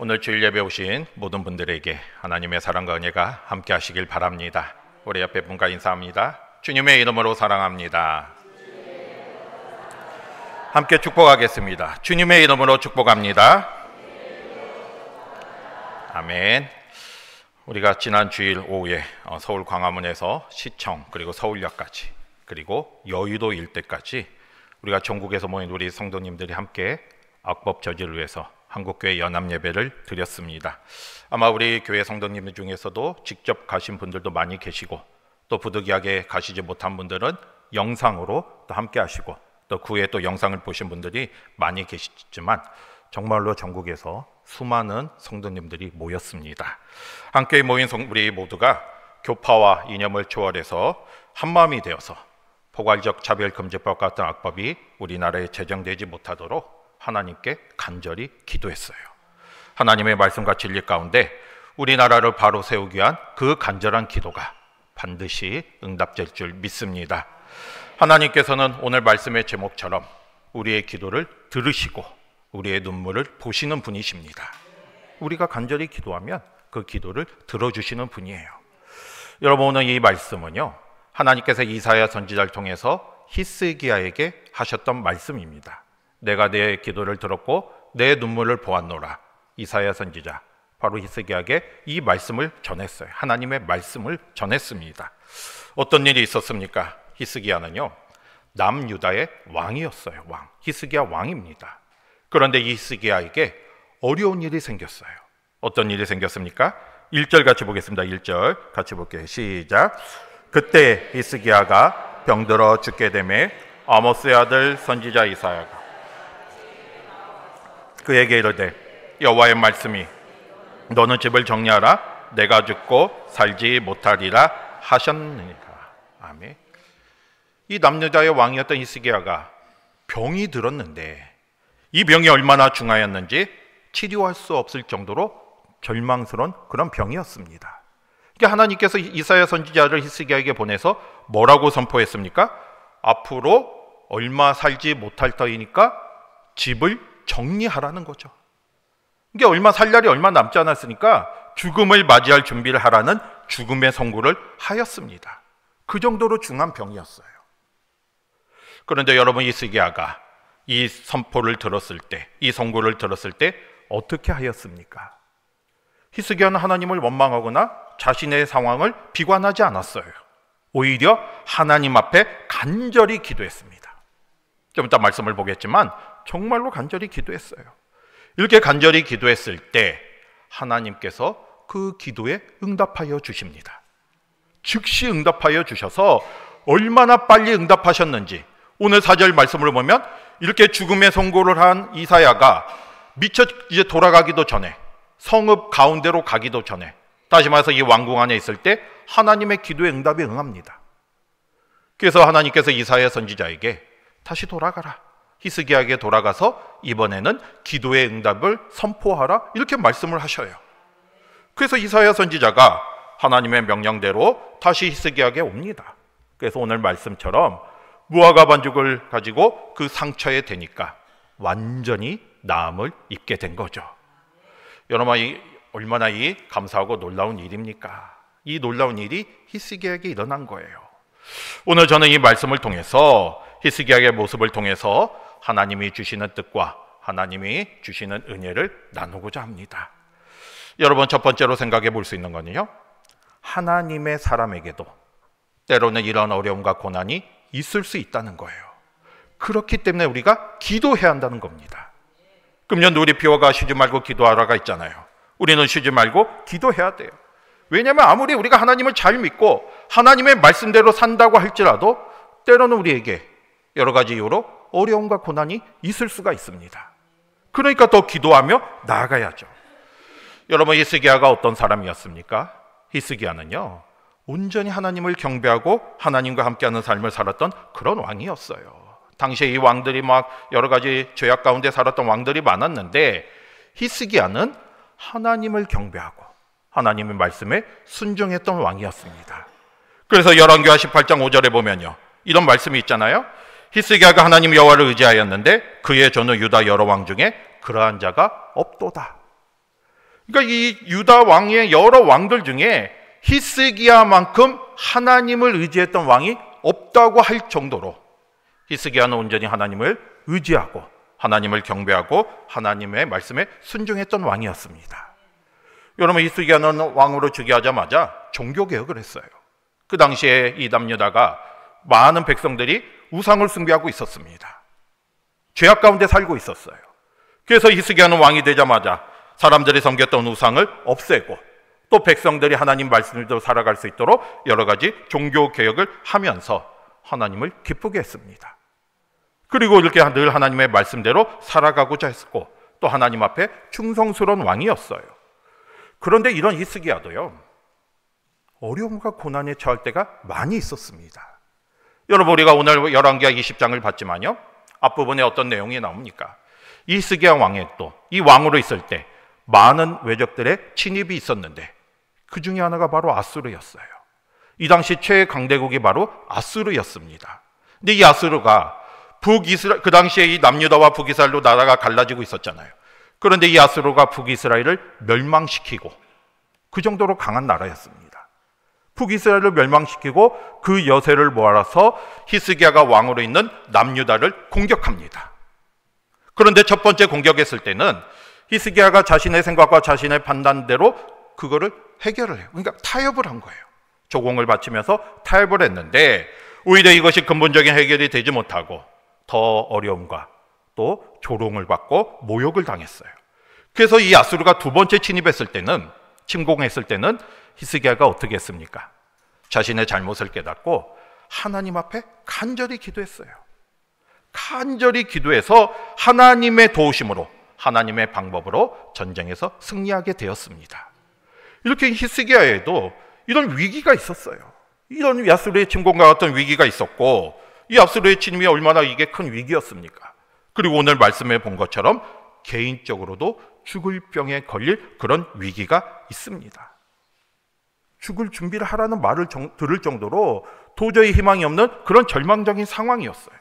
오늘 주일 예배 오신 모든 분들에게 하나님의 사랑과 은혜가 함께 하시길 바랍니다. 우리 옆에 분과 인사합니다. 주님의 이름으로 사랑합니다. 함께 축복하겠습니다. 주님의 이름으로 축복합니다. 아멘. 우리가 지난 주일 오후에 서울 광화문에서 시청 그리고 서울역까지 그리고 여의도 일대까지 우리가 전국에서 모인 우리 성도님들이 함께 악법 저지를 위해서 한국교회 연합예배를 드렸습니다. 아마 우리 교회 성도님들 중에서도 직접 가신 분들도 많이 계시고 또 부득이하게 가시지 못한 분들은 영상으로 또 함께 하시고 또 그 후에 또 영상을 보신 분들이 많이 계시지만 정말로 전국에서 수많은 성도님들이 모였습니다. 함께 모인 우리 모두가 교파와 이념을 초월해서 한마음이 되어서 포괄적 차별금지법 같은 악법이 우리나라에 제정되지 못하도록 하나님께 간절히 기도했어요. 하나님의 말씀과 진리 가운데 우리나라를 바로 세우기 위한 그 간절한 기도가 반드시 응답될 줄 믿습니다. 하나님께서는 오늘 말씀의 제목처럼 우리의 기도를 들으시고 우리의 눈물을 보시는 분이십니다. 우리가 간절히 기도하면 그 기도를 들어주시는 분이에요. 여러분, 오늘 이 말씀은요, 하나님께서 이사야 선지자를 통해서 히스기야에게 하셨던 말씀입니다. 내가 내 기도를 들었고 내 눈물을 보았노라. 이사야 선지자 바로 히스기야에게 이 말씀을 전했어요. 하나님의 말씀을 전했습니다. 어떤 일이 있었습니까? 히스기야는요, 남유다의 왕이었어요. 왕. 히스기야 왕입니다. 그런데 이 히스기야에게 어려운 일이 생겼어요. 어떤 일이 생겼습니까? 1절 같이 보겠습니다. 1절 같이 볼게요. 시작. 그때 히스기야가 병들어 죽게 되매 아모스의 아들 선지자 이사야가 그에게 이르되 여호와의 말씀이 너는 집을 정리하라. 내가 죽고 살지 못하리라 하셨느니라. 아멘. 이 남유다의 왕이었던 히스기야가 병이 들었는데 이 병이 얼마나 중하였는지 치료할 수 없을 정도로 절망스러운 그런 병이었습니다. 그러니까 하나님께서 이사야 선지자를 히스기야에게 보내서 뭐라고 선포했습니까? 앞으로 얼마 살지 못할 터이니까 집을 정리하라는 거죠. 그러니까 얼마 살 날이 얼마 남지 않았으니까 죽음을 맞이할 준비를 하라는 죽음의 선고를 하였습니다. 그 정도로 중한 병이었어요. 그런데 여러분, 히스기야가 이 선포를 들었을 때, 이 선고를 들었을 때 어떻게 하였습니까? 히스기야는 하나님을 원망하거나 자신의 상황을 비관하지 않았어요. 오히려 하나님 앞에 간절히 기도했습니다. 좀 이따 말씀을 보겠지만 정말로 간절히 기도했어요. 이렇게 간절히 기도했을 때 하나님께서 그 기도에 응답하여 주십니다. 즉시 응답하여 주셔서 얼마나 빨리 응답하셨는지 오늘 4절 말씀을 보면 이렇게 죽음의 선고를 한 이사야가 미처 이제 돌아가기도 전에, 성읍 가운데로 가기도 전에, 다시 말해서 이 왕궁 안에 있을 때 하나님의 기도에 응답이 응합니다. 그래서 하나님께서 이사야 선지자에게 다시 돌아가라, 히스기야에게 돌아가서 이번에는 기도의 응답을 선포하라, 이렇게 말씀을 하셔요. 그래서 이사야 선지자가 하나님의 명령대로 다시 히스기야에게 옵니다. 그래서 오늘 말씀처럼 무화과 반죽을 가지고 그 상처에 대니까 완전히 나음을 입게 된 거죠. 여러분, 얼마나 이 감사하고 놀라운 일입니까? 이 놀라운 일이 히스기야에게 일어난 거예요. 오늘 저는 이 말씀을 통해서 히스기야의 모습을 통해서 하나님이 주시는 뜻과 하나님이 주시는 은혜를 나누고자 합니다. 여러분, 첫 번째로 생각해 볼 수 있는 거는요, 하나님의 사람에게도 때로는 이런 어려움과 고난이 있을 수 있다는 거예요. 그렇기 때문에 우리가 기도해야 한다는 겁니다. 금년 누리피오가 쉬지 말고 기도하라가 있잖아요. 우리는 쉬지 말고 기도해야 돼요. 왜냐하면 아무리 우리가 하나님을 잘 믿고 하나님의 말씀대로 산다고 할지라도 때로는 우리에게 여러 가지 이유로 어려움과 고난이 있을 수가 있습니다. 그러니까 더 기도하며 나아가야죠. 여러분, 히스기야가 어떤 사람이었습니까? 히스기야는요, 온전히 하나님을 경배하고 하나님과 함께하는 삶을 살았던 그런 왕이었어요. 당시에 이 왕들이 막 여러 가지 죄악 가운데 살았던 왕들이 많았는데 히스기야는 하나님을 경배하고 하나님의 말씀에 순종했던 왕이었습니다. 그래서 열왕기하 18장 5절에 보면요, 이런 말씀이 있잖아요. 히스기야가 하나님 여호와를 의지하였는데 그의 전후 유다 여러 왕 중에 그러한 자가 없도다. 그러니까 이 유다 왕의 여러 왕들 중에 히스기야만큼 하나님을 의지했던 왕이 없다고 할 정도로 히스기야는 온전히 하나님을 의지하고 하나님을 경배하고 하나님의 말씀에 순종했던 왕이었습니다. 여러분, 히스기야는 왕으로 즉위하자마자 종교개혁을 했어요. 그 당시에 이 남유다가 많은 백성들이 우상을 숭배하고 있었습니다. 죄악 가운데 살고 있었어요. 그래서 히스기야는 왕이 되자마자 사람들이 섬겼던 우상을 없애고 또 백성들이 하나님 말씀대로 살아갈 수 있도록 여러 가지 종교개혁을 하면서 하나님을 기쁘게 했습니다. 그리고 이렇게 늘 하나님의 말씀대로 살아가고자 했고 또 하나님 앞에 충성스러운 왕이었어요. 그런데 이런 히스기야도요, 어려움과 고난에 처할 때가 많이 있었습니다. 여러분, 우리가 오늘 열왕기하 20장을 봤지만요, 앞부분에 어떤 내용이 나옵니까? 이 히스기야 왕의 또 이 왕으로 있을 때 많은 외적들의 침입이 있었는데 그 중에 하나가 바로 아수르였어요. 이 당시 최강대국이 바로 아수르였습니다. 근데 이 아수르가 북이스라엘, 그 당시에 이 남유다와 북이스라엘로 나라가 갈라지고 있었잖아요. 그런데 이 아수르가 북이스라엘을 멸망시키고 그 정도로 강한 나라였습니다. 북이스라엘을 멸망시키고 그 여세를 모아서 히스기야가 왕으로 있는 남유다를 공격합니다. 그런데 첫 번째 공격했을 때는 히스기야가 자신의 생각과 자신의 판단대로 그거를 해결을 해요. 그러니까 타협을 한 거예요. 조공을 바치면서 타협을 했는데 오히려 이것이 근본적인 해결이 되지 못하고 더 어려움과 또 조롱을 받고 모욕을 당했어요. 그래서 이 아수르가 두 번째 침공했을 때는 히스기야가 어떻게 했습니까? 자신의 잘못을 깨닫고 하나님 앞에 간절히 기도했어요. 간절히 기도해서 하나님의 도우심으로, 하나님의 방법으로 전쟁에서 승리하게 되었습니다. 이렇게 히스기야에도 이런 위기가 있었어요. 이런 아수르의 침공과 같은 위기가 있었고, 이 아수르의 침입이 얼마나 이게 큰 위기였습니까? 그리고 오늘 말씀해 본 것처럼 개인적으로도 죽을 병에 걸릴 그런 위기가 있습니다. 죽을 준비를 하라는 말을 들을 정도로 도저히 희망이 없는 그런 절망적인 상황이었어요.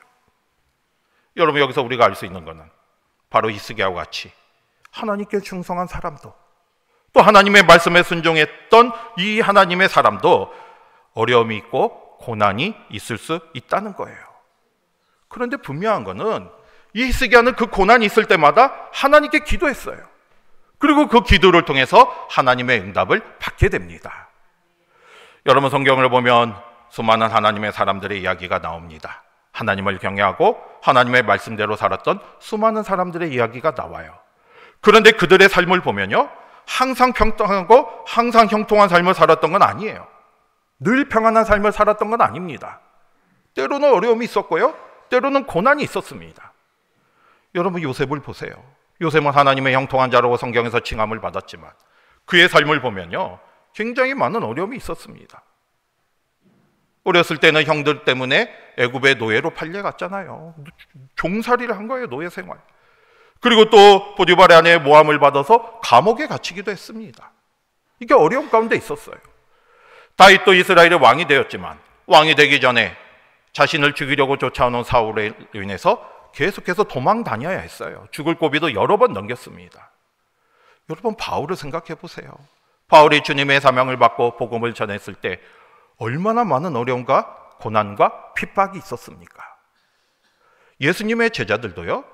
여러분, 여기서 우리가 알 수 있는 것은 바로 히스기야와 같이 하나님께 충성한 사람도 또 하나님의 말씀에 순종했던 이 하나님의 사람도 어려움이 있고 고난이 있을 수 있다는 거예요. 그런데 분명한 것은 이 히스기야는 그 고난이 있을 때마다 하나님께 기도했어요. 그리고 그 기도를 통해서 하나님의 응답을 받게 됩니다. 여러분, 성경을 보면 수많은 하나님의 사람들의 이야기가 나옵니다. 하나님을 경외하고 하나님의 말씀대로 살았던 수많은 사람들의 이야기가 나와요. 그런데 그들의 삶을 보면요, 항상 평등하고 항상 형통한 삶을 살았던 건 아니에요. 늘 평안한 삶을 살았던 건 아닙니다. 때로는 어려움이 있었고요, 때로는 고난이 있었습니다. 여러분, 요셉을 보세요. 요셉은 하나님의 형통한 자라고 성경에서 칭함을 받았지만 그의 삶을 보면요, 굉장히 많은 어려움이 있었습니다. 어렸을 때는 형들 때문에 애굽의 노예로 팔려갔잖아요. 종살이를 한 거예요, 노예 생활. 그리고 또 보디발의 아내의 모함을 받아서 감옥에 갇히기도 했습니다. 이게 어려움 가운데 있었어요. 다윗도 이스라엘의 왕이 되었지만 왕이 되기 전에 자신을 죽이려고 쫓아오는 사울에 인해서 계속해서 도망 다녀야 했어요. 죽을 고비도 여러 번 넘겼습니다. 여러분, 바울을 생각해 보세요. 바울이 주님의 사명을 받고 복음을 전했을 때 얼마나 많은 어려움과 고난과 핍박이 있었습니까? 예수님의 제자들도요,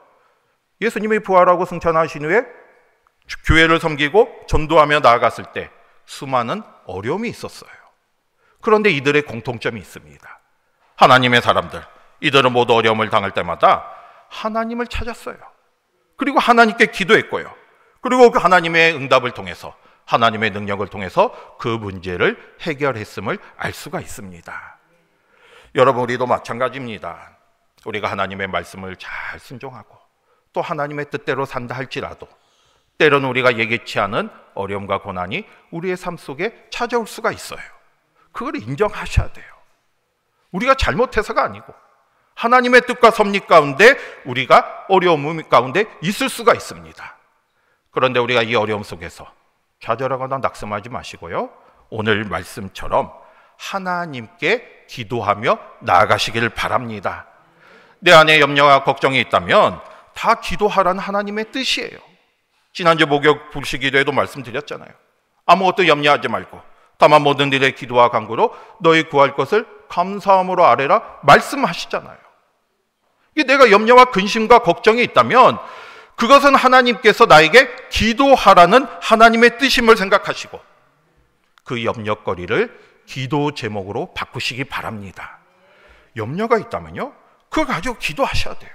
예수님이 부활하고 승천하신 후에 교회를 섬기고 전도하며 나아갔을 때 수많은 어려움이 있었어요. 그런데 이들의 공통점이 있습니다. 하나님의 사람들, 이들은 모두 어려움을 당할 때마다 하나님을 찾았어요. 그리고 하나님께 기도했고요. 그리고 그 하나님의 응답을 통해서, 하나님의 능력을 통해서 그 문제를 해결했음을 알 수가 있습니다. 여러분, 우리도 마찬가지입니다. 우리가 하나님의 말씀을 잘 순종하고 또 하나님의 뜻대로 산다 할지라도 때로는 우리가 예기치 않은 어려움과 고난이 우리의 삶 속에 찾아올 수가 있어요. 그걸 인정하셔야 돼요. 우리가 잘못해서가 아니고 하나님의 뜻과 섭리 가운데 우리가 어려움 가운데 있을 수가 있습니다. 그런데 우리가 이 어려움 속에서 좌절하거나 낙심하지 마시고요, 오늘 말씀처럼 하나님께 기도하며 나아가시기를 바랍니다. 내 안에 염려와 걱정이 있다면 다 기도하라는 하나님의 뜻이에요. 지난주 목욕 불식기도에도 말씀드렸잖아요. 아무것도 염려하지 말고 다만 모든 일에 기도와 간구로 너희 구할 것을 감사함으로 아뢰라 말씀하시잖아요. 이게 내가 염려와 근심과 걱정이 있다면 그것은 하나님께서 나에게 기도하라는 하나님의 뜻임을 생각하시고 그 염려거리를 기도 제목으로 바꾸시기 바랍니다. 염려가 있다면요, 그걸 가지고 기도하셔야 돼요.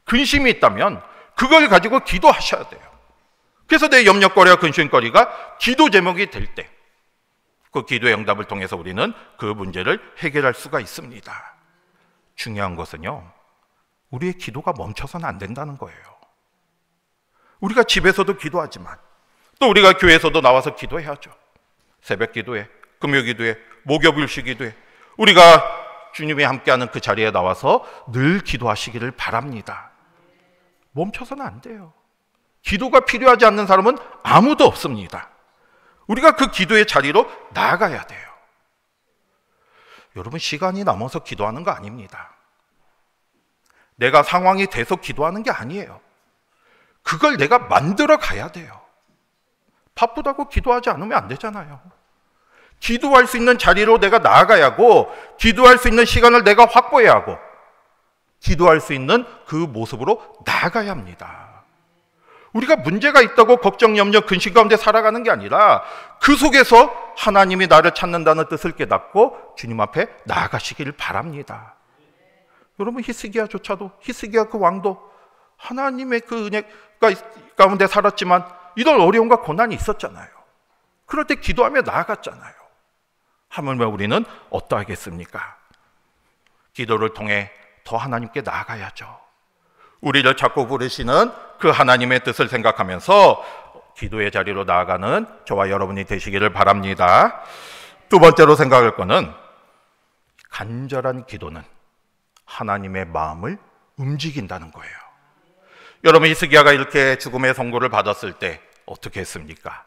근심이 있다면 그걸 가지고 기도하셔야 돼요. 그래서 내 염려거리와 근심거리가 기도 제목이 될 때 그 기도의 응답을 통해서 우리는 그 문제를 해결할 수가 있습니다. 중요한 것은요, 우리의 기도가 멈춰서는 안 된다는 거예요. 우리가 집에서도 기도하지만 또 우리가 교회에서도 나와서 기도해야죠. 새벽 기도회, 금요 기도회, 목요일식 기도회, 우리가 주님이 함께하는 그 자리에 나와서 늘 기도하시기를 바랍니다. 멈춰서는 안 돼요. 기도가 필요하지 않는 사람은 아무도 없습니다. 우리가 그 기도의 자리로 나아가야 돼요. 여러분, 시간이 남아서 기도하는 거 아닙니다. 내가 상황이 돼서 기도하는 게 아니에요. 그걸 내가 만들어 가야 돼요. 바쁘다고 기도하지 않으면 안 되잖아요. 기도할 수 있는 자리로 내가 나아가야 하고, 기도할 수 있는 시간을 내가 확보해야 하고, 기도할 수 있는 그 모습으로 나아가야 합니다. 우리가 문제가 있다고 걱정, 염려, 근심 가운데 살아가는 게 아니라 그 속에서 하나님이 나를 찾는다는 뜻을 깨닫고 주님 앞에 나아가시길 바랍니다. 여러분, 히스기야조차도, 히스기야 그 왕도 하나님의 그 은혜가 가운데 살았지만 이런 어려움과 고난이 있었잖아요. 그럴 때 기도하며 나아갔잖아요. 하물며 우리는 어떠하겠습니까? 기도를 통해 더 하나님께 나아가야죠. 우리를 자꾸 부르시는 그 하나님의 뜻을 생각하면서 기도의 자리로 나아가는 저와 여러분이 되시기를 바랍니다. 두 번째로 생각할 것은 간절한 기도는 하나님의 마음을 움직인다는 거예요. 여러분, 히스기야가 이렇게 죽음의 선고를 받았을 때 어떻게 했습니까?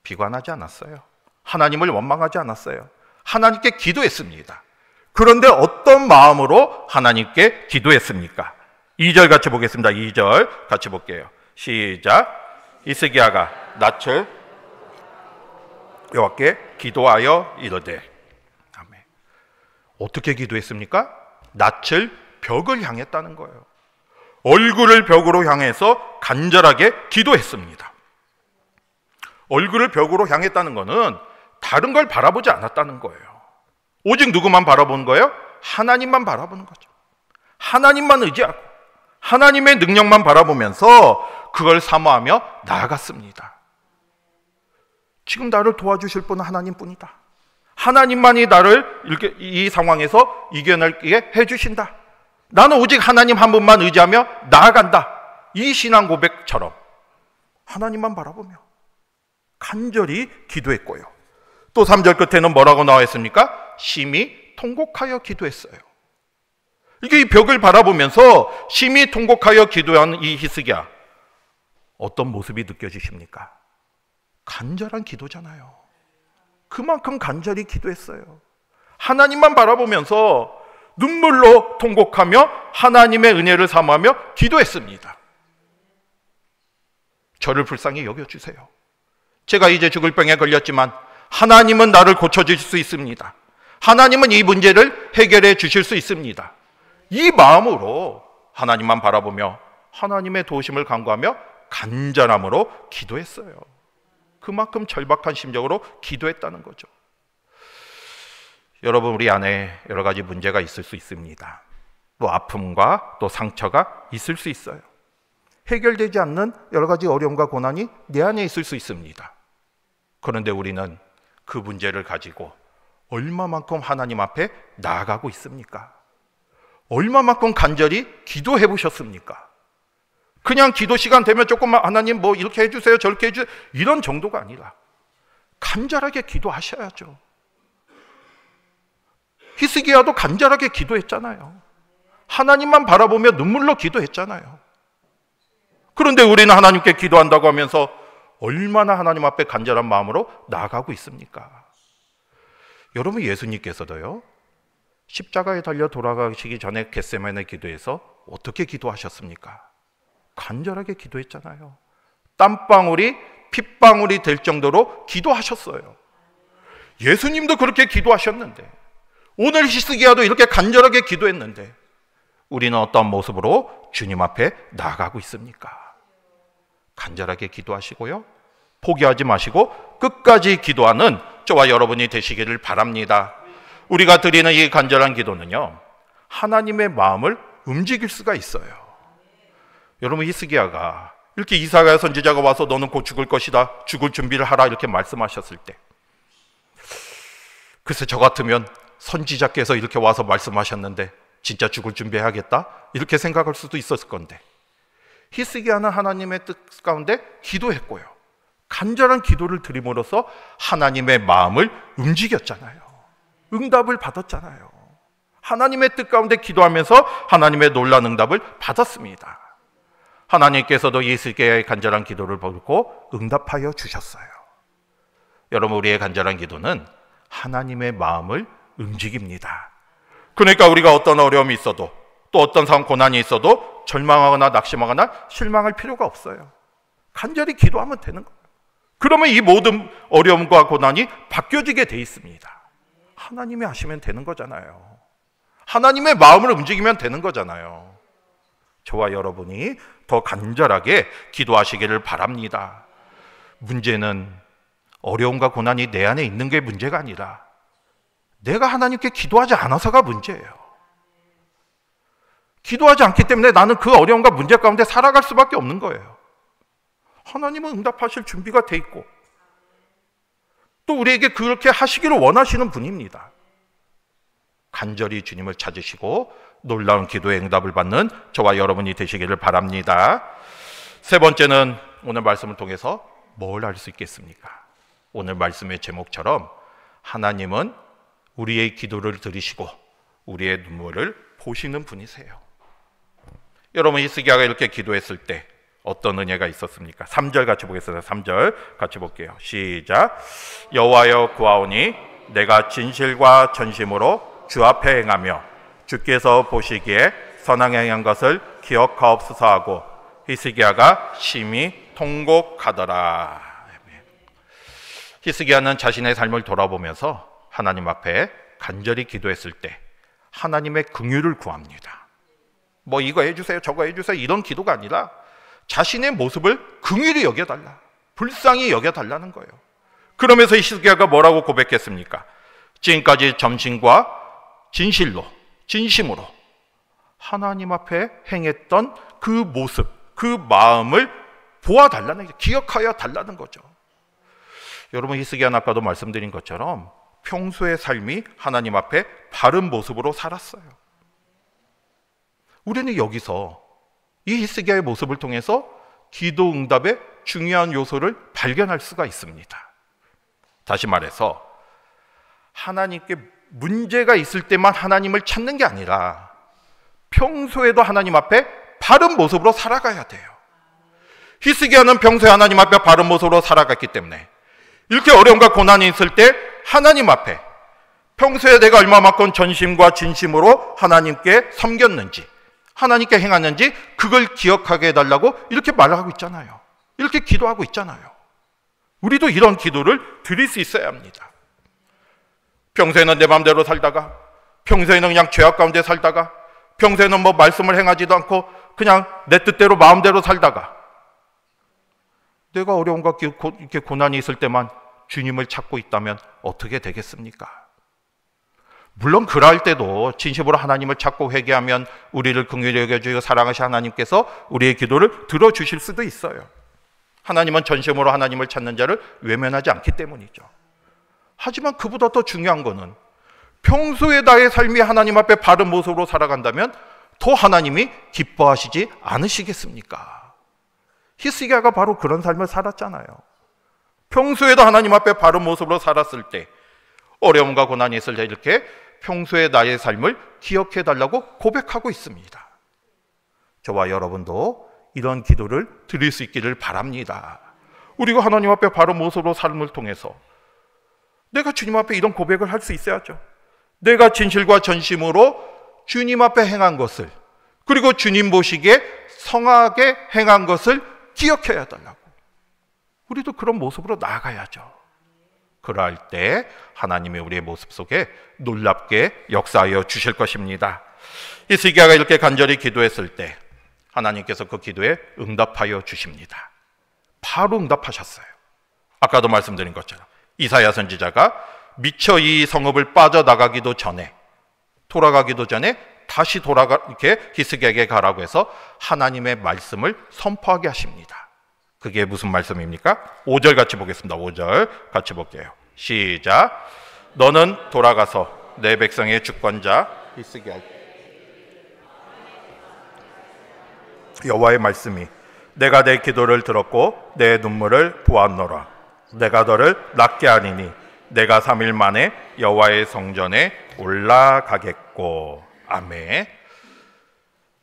비관하지 않았어요. 하나님을 원망하지 않았어요. 하나님께 기도했습니다. 그런데 어떤 마음으로 하나님께 기도했습니까? 2절 같이 보겠습니다. 2절 같이 볼게요. 시작. 히스기야가 낯을 여호와께 기도하여 이르되. 아멘. 어떻게 기도했습니까? 낯을 벽을 향했다는 거예요. 얼굴을 벽으로 향해서 간절하게 기도했습니다. 얼굴을 벽으로 향했다는 것은 다른 걸 바라보지 않았다는 거예요. 오직 누구만 바라보는 거예요? 하나님만 바라보는 거죠. 하나님만 의지하고 하나님의 능력만 바라보면서 그걸 사모하며 나아갔습니다. 지금 나를 도와주실 분은 하나님뿐이다. 하나님만이 나를 이렇게 이 상황에서 이겨내게 해주신다. 나는 오직 하나님 한 분만 의지하며 나아간다. 이 신앙 고백처럼 하나님만 바라보며 간절히 기도했고요. 또 3절 끝에는 뭐라고 나와 있습니까? 심히 통곡하여 기도했어요. 이게 이 벽을 바라보면서 심히 통곡하여 기도한 이 히스기야, 어떤 모습이 느껴지십니까? 간절한 기도잖아요. 그만큼 간절히 기도했어요. 하나님만 바라보면서 눈물로 통곡하며 하나님의 은혜를 사모하며 기도했습니다. 저를 불쌍히 여겨주세요. 제가 이제 죽을 병에 걸렸지만 하나님은 나를 고쳐주실 수 있습니다. 하나님은 이 문제를 해결해 주실 수 있습니다. 이 마음으로 하나님만 바라보며 하나님의 도우심을 간구하며 간절함으로 기도했어요. 그만큼 절박한 심정으로 기도했다는 거죠. 여러분, 우리 안에 여러 가지 문제가 있을 수 있습니다. 또 아픔과 또 상처가 있을 수 있어요. 해결되지 않는 여러 가지 어려움과 고난이 내 안에 있을 수 있습니다. 그런데 우리는 그 문제를 가지고 얼마만큼 하나님 앞에 나아가고 있습니까? 얼마만큼 간절히 기도해 보셨습니까? 그냥 기도 시간 되면 조금만 하나님 뭐 이렇게 해주세요, 저렇게 해주세요, 이런 정도가 아니라 간절하게 기도하셔야죠. 히스기야도 간절하게 기도했잖아요. 하나님만 바라보며 눈물로 기도했잖아요. 그런데 우리는 하나님께 기도한다고 하면서 얼마나 하나님 앞에 간절한 마음으로 나아가고 있습니까? 여러분, 예수님께서도요, 십자가에 달려 돌아가시기 전에 겟세마네 기도에서 어떻게 기도하셨습니까? 간절하게 기도했잖아요. 땀방울이 핏방울이 될 정도로 기도하셨어요. 예수님도 그렇게 기도하셨는데, 오늘 히스기야도 이렇게 간절하게 기도했는데, 우리는 어떤 모습으로 주님 앞에 나아가고 있습니까? 간절하게 기도하시고요, 포기하지 마시고 끝까지 기도하는 저와 여러분이 되시기를 바랍니다. 우리가 드리는 이 간절한 기도는요, 하나님의 마음을 움직일 수가 있어요. 여러분, 히스기야가 이렇게 이사야 선지자가 와서 너는 곧 죽을 것이다, 죽을 준비를 하라 이렇게 말씀하셨을 때, 글쎄 저 같으면 선지자께서 이렇게 와서 말씀하셨는데 진짜 죽을 준비해야겠다 이렇게 생각할 수도 있었을 건데, 히스기야는 하나님의 뜻 가운데 기도했고요, 간절한 기도를 드림으로써 하나님의 마음을 움직였잖아요. 응답을 받았잖아요. 하나님의 뜻 가운데 기도하면서 하나님의 놀라운 응답을 받았습니다. 하나님께서도 히스기야의 간절한 기도를 보고 응답하여 주셨어요. 여러분, 우리의 간절한 기도는 하나님의 마음을 움직입니다. 그러니까 우리가 어떤 어려움이 있어도, 또 어떤 상황 고난이 있어도 절망하거나 낙심하거나 실망할 필요가 없어요. 간절히 기도하면 되는 거예요. 그러면 이 모든 어려움과 고난이 바뀌어지게 돼 있습니다. 하나님이 하시면 되는 거잖아요. 하나님의 마음을 움직이면 되는 거잖아요. 저와 여러분이 더 간절하게 기도하시기를 바랍니다. 문제는 어려움과 고난이 내 안에 있는 게 문제가 아니라 내가 하나님께 기도하지 않아서가 문제예요. 기도하지 않기 때문에 나는 그 어려움과 문제 가운데 살아갈 수밖에 없는 거예요. 하나님은 응답하실 준비가 돼 있고 또 우리에게 그렇게 하시기를 원하시는 분입니다. 간절히 주님을 찾으시고 놀라운 기도의 응답을 받는 저와 여러분이 되시기를 바랍니다. 세 번째는 오늘 말씀을 통해서 뭘 알 수 있겠습니까? 오늘 말씀의 제목처럼 하나님은 우리의 기도를 들으시고 우리의 눈물을 보시는 분이세요. 여러분, 히스기야가 이렇게 기도했을 때 어떤 은혜가 있었습니까? 3절 같이 보겠습니다. 3절 같이 볼게요. 시작. 여호와여 구하오니 내가 진실과 전심으로 주 앞에 행하며 주께서 보시기에 선하게 행한 것을 기억하옵소서 하고 히스기야가 심히 통곡하더라. 히스기야는 자신의 삶을 돌아보면서 하나님 앞에 간절히 기도했을 때 하나님의 긍휼을 구합니다. 뭐 이거 해주세요, 저거 해주세요 이런 기도가 아니라 자신의 모습을 긍휼히 여겨달라, 불쌍히 여겨달라는 거예요. 그러면서 히스기야가 뭐라고 고백했습니까? 지금까지 전심과 진실로, 진심으로 하나님 앞에 행했던 그 모습, 그 마음을 보아달라는, 기억하여 달라는 거죠. 여러분, 히스기야는 아까도 말씀드린 것처럼 평소의 삶이 하나님 앞에 바른 모습으로 살았어요. 우리는 여기서 이 히스기야의 모습을 통해서 기도 응답의 중요한 요소를 발견할 수가 있습니다. 다시 말해서 하나님께 문제가 있을 때만 하나님을 찾는 게 아니라 평소에도 하나님 앞에 바른 모습으로 살아가야 돼요. 히스기야는 평소에 하나님 앞에 바른 모습으로 살아갔기 때문에 이렇게 어려움과 고난이 있을 때 하나님 앞에 평소에 내가 얼마만큼 전심과 진심으로 하나님께 섬겼는지, 하나님께 행하는지 그걸 기억하게 해달라고 이렇게 말하고 있잖아요. 이렇게 기도하고 있잖아요. 우리도 이런 기도를 드릴 수 있어야 합니다. 평소에는 내 마음대로 살다가, 평소에는 그냥 죄악 가운데 살다가, 평소에는 뭐 말씀을 행하지도 않고 그냥 내 뜻대로 마음대로 살다가 내가 어려움과 이렇게 고난이 있을 때만 주님을 찾고 있다면 어떻게 되겠습니까? 물론 그럴 때도 진심으로 하나님을 찾고 회개하면 우리를 긍휼히 여겨주시고 사랑하신 하나님께서 우리의 기도를 들어주실 수도 있어요. 하나님은 전심으로 하나님을 찾는 자를 외면하지 않기 때문이죠. 하지만 그보다 더 중요한 거는 평소에 나의 삶이 하나님 앞에 바른 모습으로 살아간다면 더 하나님이 기뻐하시지 않으시겠습니까? 히스기야가 바로 그런 삶을 살았잖아요. 평소에도 하나님 앞에 바른 모습으로 살았을 때 어려움과 고난이 있을 때 이렇게 평소에 나의 삶을 기억해 달라고 고백하고 있습니다. 저와 여러분도 이런 기도를 드릴 수 있기를 바랍니다. 우리가 하나님 앞에 바른 모습으로 삶을 통해서 내가 주님 앞에 이런 고백을 할 수 있어야죠. 내가 진실과 전심으로 주님 앞에 행한 것을, 그리고 주님 보시기에 성하게 행한 것을 기억해야 달라고. 우리도 그런 모습으로 나아가야죠. 그럴 때 하나님이 우리의 모습 속에 놀랍게 역사하여 주실 것입니다. 히스기야가 이렇게 간절히 기도했을 때 하나님께서 그 기도에 응답하여 주십니다. 바로 응답하셨어요. 아까도 말씀드린 것처럼 이사야 선지자가 미처 이 성읍을 빠져나가기도 전에, 돌아가기도 전에 다시 이렇게 히스기야에게 가라고 해서 하나님의 말씀을 선포하게 하십니다. 그게 무슨 말씀입니까? 5절 같이 보겠습니다. 5절 같이 볼게요. 시작. 너는 돌아가서 내 백성의 주권자 히스기야, 여호와의 말씀이 내가 내 기도를 들었고 내 눈물을 보았노라. 내가 너를 낫게 하리니 내가 3일 만에 여호와의 성전에 올라가겠고. 아멘.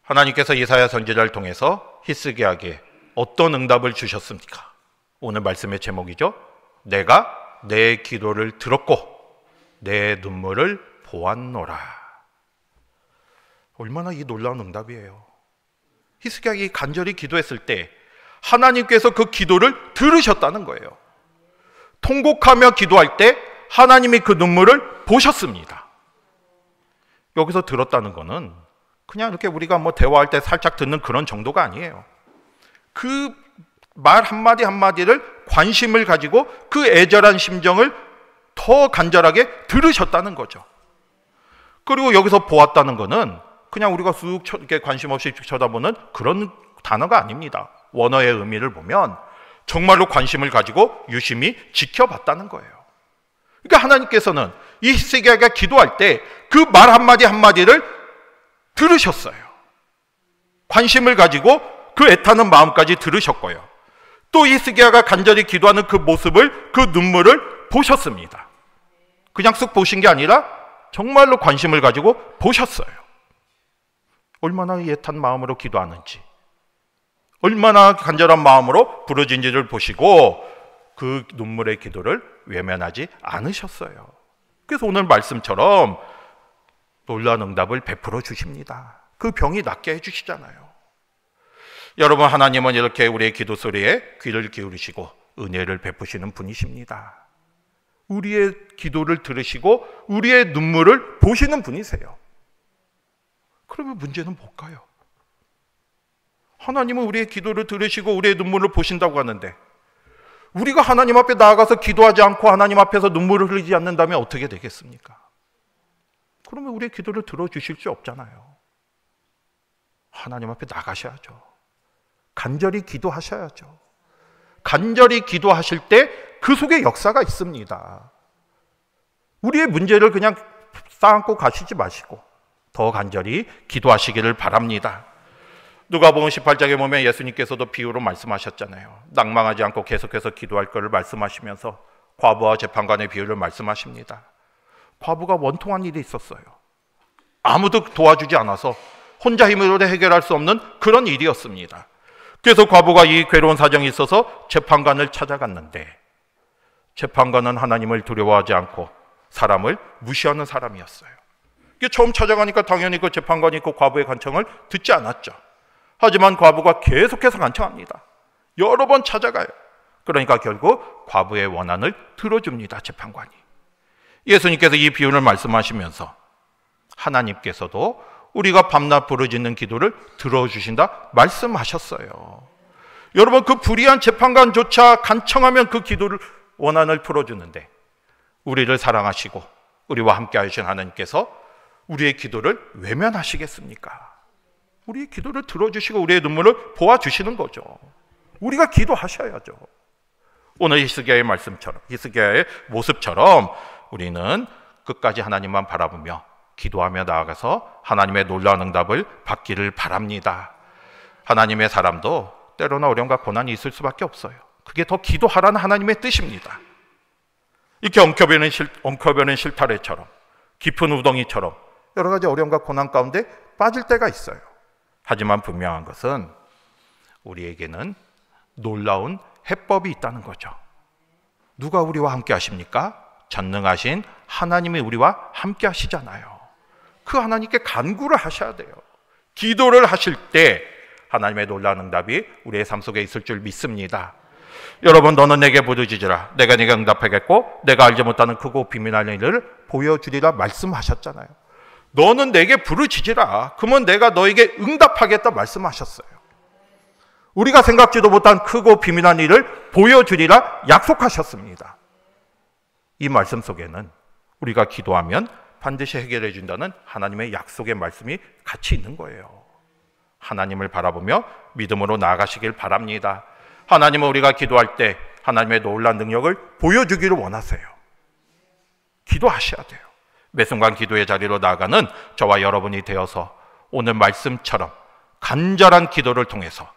하나님께서 이사야 선지자를 통해서 히스기야에게 어떤 응답을 주셨습니까? 오늘 말씀의 제목이죠. 내가 내 기도를 들었고 내 눈물을 보았노라. 얼마나 이 놀라운 응답이에요. 히스기야가 간절히 기도했을 때 하나님께서 그 기도를 들으셨다는 거예요. 통곡하며 기도할 때 하나님이 그 눈물을 보셨습니다. 여기서 들었다는 거는 그냥 이렇게 우리가 대화할 때 살짝 듣는 그런 정도가 아니에요. 그 말 한마디 한마디를 관심을 가지고 그 애절한 심정을 더 간절하게 들으셨다는 거죠. 그리고 여기서 보았다는 거는 그냥 우리가 쑥 이렇게 관심 없이 쳐다보는 그런 단어가 아닙니다. 원어의 의미를 보면 정말로 관심을 가지고 유심히 지켜봤다는 거예요. 그러니까 하나님께서는 이 히스기야가 기도할 때 그 말 한마디 한마디를 들으셨어요. 관심을 가지고 그 애타는 마음까지 들으셨고요. 또 히스기야가 간절히 기도하는 그 모습을, 그 눈물을 보셨습니다. 그냥 쓱 보신 게 아니라 정말로 관심을 가지고 보셨어요. 얼마나 애탄 마음으로 기도하는지, 얼마나 간절한 마음으로 부르짖는지를 보시고 그 눈물의 기도를 외면하지 않으셨어요. 그래서 오늘 말씀처럼 놀라운 응답을 베풀어 주십니다. 그 병이 낫게 해주시잖아요. 여러분, 하나님은 이렇게 우리의 기도 소리에 귀를 기울이시고 은혜를 베푸시는 분이십니다. 우리의 기도를 들으시고 우리의 눈물을 보시는 분이세요. 그러면 문제는 뭘까요? 하나님은 우리의 기도를 들으시고 우리의 눈물을 보신다고 하는데 우리가 하나님 앞에 나아가서 기도하지 않고 하나님 앞에서 눈물을 흘리지 않는다면 어떻게 되겠습니까? 그러면 우리의 기도를 들어주실 수 없잖아요. 하나님 앞에 나가셔야죠. 간절히 기도하셔야죠. 간절히 기도하실 때 그 속에 역사가 있습니다. 우리의 문제를 그냥 쌓아안고 가시지 마시고 더 간절히 기도하시기를 바랍니다. 누가복음 18장에 보면 예수님께서도 비유로 말씀하셨잖아요. 낭망하지 않고 계속해서 기도할 것을 말씀하시면서 과부와 재판관의 비유를 말씀하십니다. 과부가 원통한 일이 있었어요. 아무도 도와주지 않아서 혼자 힘으로 해결할 수 없는 그런 일이었습니다. 그래서 과부가 이 괴로운 사정이 있어서 재판관을 찾아갔는데 재판관은 하나님을 두려워하지 않고 사람을 무시하는 사람이었어요. 처음 찾아가니까 당연히 그 재판관이 그 과부의 간청을 듣지 않았죠. 하지만 과부가 계속해서 간청합니다. 여러 번 찾아가요. 그러니까 결국 과부의 원한을 들어줍니다, 재판관이. 예수님께서 이 비유를 말씀하시면서 하나님께서도 우리가 밤낮 부르짖는 기도를 들어주신다 말씀하셨어요. 여러분, 그 불의한 재판관조차 간청하면 그 기도를, 원한을 풀어주는데 우리를 사랑하시고 우리와 함께 하신 하나님께서 우리의 기도를 외면하시겠습니까? 우리의 기도를 들어주시고 우리의 눈물을 보아주시는 거죠. 우리가 기도하셔야죠. 오늘 히스기야의 말씀처럼, 히스기야의 모습처럼 우리는 끝까지 하나님만 바라보며 기도하며 나아가서 하나님의 놀라운 응답을 받기를 바랍니다. 하나님의 사람도 때로나 어려움과 고난이 있을 수밖에 없어요. 그게 더 기도하라는 하나님의 뜻입니다. 이렇게 엉켜버리는 실타래처럼, 깊은 우덩이처럼 여러 가지 어려움과 고난 가운데 빠질 때가 있어요. 하지만 분명한 것은 우리에게는 놀라운 해법이 있다는 거죠. 누가 우리와 함께 하십니까? 전능하신 하나님이 우리와 함께 하시잖아요. 그 하나님께 간구를 하셔야 돼요. 기도를 하실 때 하나님의 놀라운 응답이 우리의 삶 속에 있을 줄 믿습니다. 여러분, 너는 내게 부르짖으라. 내가 네게 응답하겠고 내가 알지 못하는 크고 비밀한 일을 보여주리라 말씀하셨잖아요. 너는 내게 부르짖으라. 그러면 내가 너에게 응답하겠다 말씀하셨어요. 우리가 생각지도 못한 크고 비밀한 일을 보여주리라 약속하셨습니다. 이 말씀 속에는 우리가 기도하면 반드시 해결해 준다는 하나님의 약속의 말씀이 같이 있는 거예요. 하나님을 바라보며 믿음으로 나아가시길 바랍니다. 하나님은 우리가 기도할 때 하나님의 놀라운 능력을 보여주기를 원하세요. 기도하셔야 돼요. 매 순간 기도의 자리로 나아가는 저와 여러분이 되어서 오늘 말씀처럼 간절한 기도를 통해서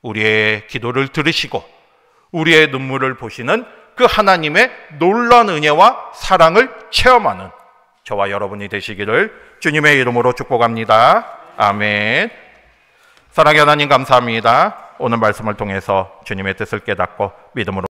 우리의 기도를 들으시고 우리의 눈물을 보시는 그 하나님의 놀라운 은혜와 사랑을 체험하는 저와 여러분이 되시기를 주님의 이름으로 축복합니다. 아멘. 사랑의 하나님, 감사합니다. 오늘 말씀을 통해서 주님의 뜻을 깨닫고 믿음으로